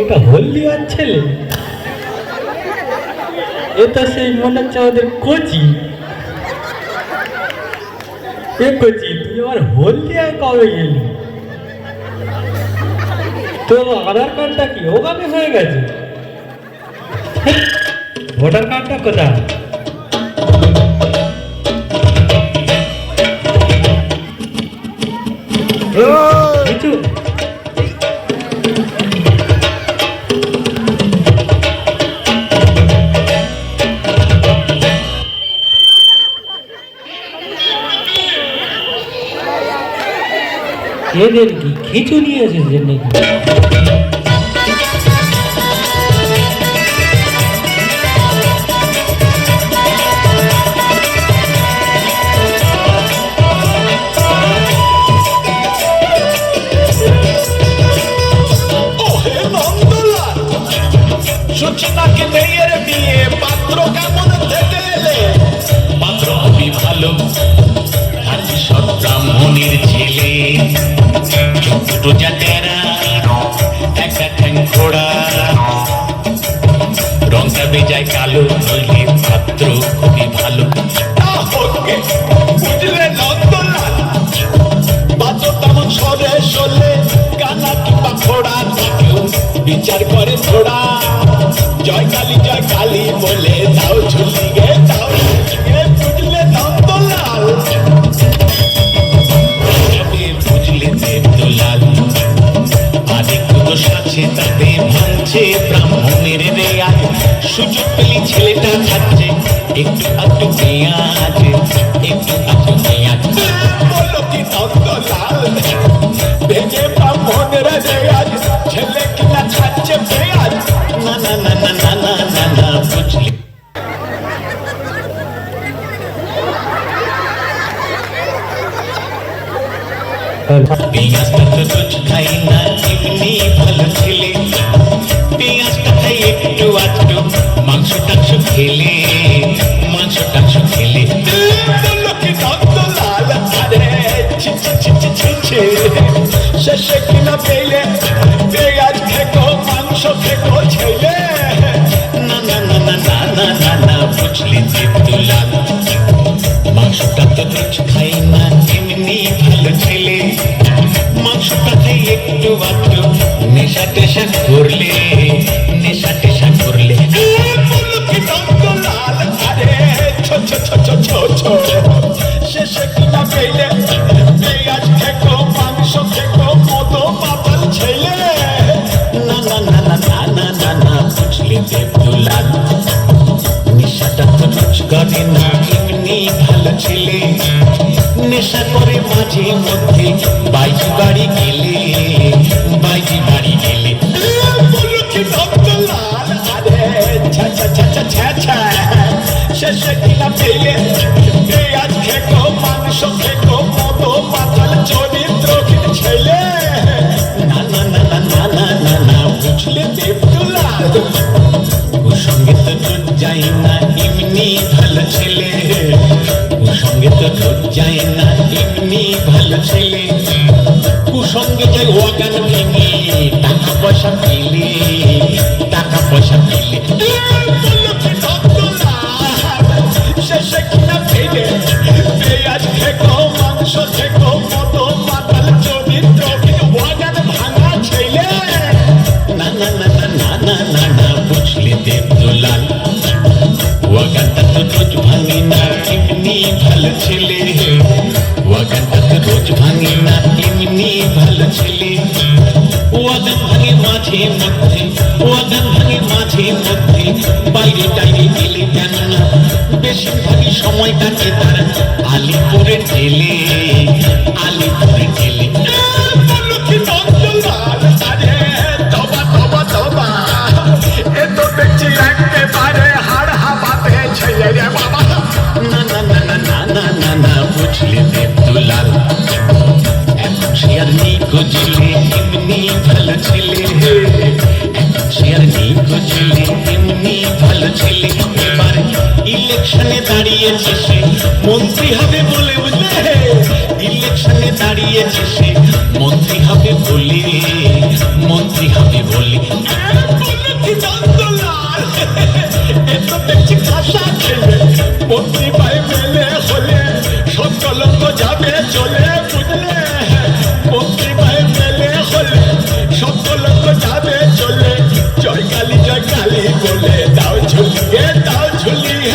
এটা হলদিয়ার ছেলে, এটা সেই মনে হচ্ছে আমাদের কোচি। এ কোচি, তুই আমার হলদিয়ায় কবে গেলি? তোর আধার কার্ডটা কি ওখানে হয়ে গেছে? ভোটার কার্ডটা কোথায়? কিছু এদের কি কিছু নিয়ে এসেছে নাকি? সুচিতাকে মেয়ের বিয়ে, পাত্র কেমন দেখতে এলে? পাত্র খুবই ভালো, হাতি সৎ ব্রাহ্মণের ছেলে, দুটো জাতেরা, একটা ঠ্যাং ঘোড়া, রংটা বেজায় কালো, নইলে পাত্র খুবই ভালো। বুঝলে নন্দলাল, পাত্র তেমন সরে সরলে কানা কিংবা ঘোড়া, কেউ বিচার করে ঘোড়া। জয় কালী বলে দাও ঝুলি গে, দাও ঝুলিগে, বুঝলে নন্দলাল, বুঝলে দেবদুলাল। আরেক দোষ আছে তাতে, ভাঙছে ব্রাহ্মণের রেয়াজ। সুযোগ পেলি ছেলেটা খাচ্ছে একটু একটু পেঁয়াজ, একটু একটু পেঁয়াজ। বলো কি নন্দলাল, ভেঙে ব্রাহ্মণের রেয়াজ, ছেলে কিনা খাচ্ছে পেঁয়াজ। না না না না না না না না, বুঝলি? পেঁয়াজটা তো রোজ খাই না, এমনি ভালো ছেলে। পেঁয়াজটা খাই একটু আধটু, মাংস টাংস খেলে, মাংস টাংস খেলে। বললো কি নন্দলাল, আরে শেষে কিনা পেলে পেঁয়াজ খেকো, মাংস খেকো ছেলে। না না না না না না না না, বুঝলি দেবদুলাল, মাংসটা তো রোজ খাই না, এমনি ভালো ছেলে। মাংসটা খাই একটু আধটু, নেশা টেশা করলে, নেশা টেশা করলে। বলো কি নন্দলাল, আরে ছো ছো ছো ছো ছো ছো, শেষে কিনা পেলে পেঁয়াজ খেকো, মাংস খেকো, মতো মাতাল ছেলে। না না না না না না না না, বুঝলি দেবদুলাল, নেশাটা তো রোজ করে না, এমনি ভালো ছেলে। নেশা করে মাঝে মধ্যে বাইজি বাড়ি গেলে, বাইজি বাড়ি গেলে। বলো কি নন্দলাল, আরে ছা ছা ছা ছা ছা ছা, শেষে কিনা পেলে পেঁয়াজ খেকো, মাংস খেকো, মতো মাতাল চরিত্রহীন ছেলে। না না না না না না না না, বুঝলে দেবদুলাল, ওর সঙ্গে তো রোজ যাই না, এমনি ভালো ছেলে। কুসঙ্গে তো রোজ যাই না, এমনি ভালো ছেলে। কুসঙ্গে যাই ওয়াগান ভেঙে, টাকা পয়সা পেলে, টাকা পয়সা পেলে। শেষে কিনা পেলে পেঁয়াজ খেকো, মাংস খেকো, মতো মাতাল চরিত্রহীন ওয়াগান ভাঙা ছেলে। না না না না না না না না, বুঝলে দেবদুলাল, ওয়াগানটা তো রোজ ভাঙি না, এমনি ভালো ছেলে। ওয়াগানটা তো রোজ ভাঙি না, এমনি ভালো ছেলে। ওয়াগান ভাঙে মাঝে মধ্যে, ওয়াগান ভাঙে মাঝে মধ্যে, বাইরে টাইরে গেলে কেন না, বেশিরভাগই সময় কাটে তার আলিপুরে ঠেলে, আলিপুরে ঠেলে। বলো কি নন্দলাল, আরে তবা তবা তবা, এ তো দেখছি একেবারে হাড় হাবাতে ছেলে রে বাবা। না না না না না না না না, বুঝলি দেবদুলাল, এখন সে আর নেই খুঁজলে, এমনি ভালো ছেলে। এখন সে আর নেই গো ছেলে, এমনি ভালো ছেলে। এবার ইলেকশনে দাঁড়িয়েছে সে, মন্ত্রী হবে বলে, বুঝলে, ইলেকশনে দাঁড়িয়েছে সে, মন্ত্রী হবে বলে, মন্ত্রী হবে বলে। বলে কি নন্দলাল, এ তো দেখছি খাসা ছেলে, মন্ত্রী পাই মেলে হলে সব কলঙ্ক যাবে চলে, বুঝলে, মন্ত্রী পাই মেলে হলে সব কলঙ্ক যাবে চলে। জয় কালী বলে দাও ঝুলিয়ে, দাও ঝুলিয়ে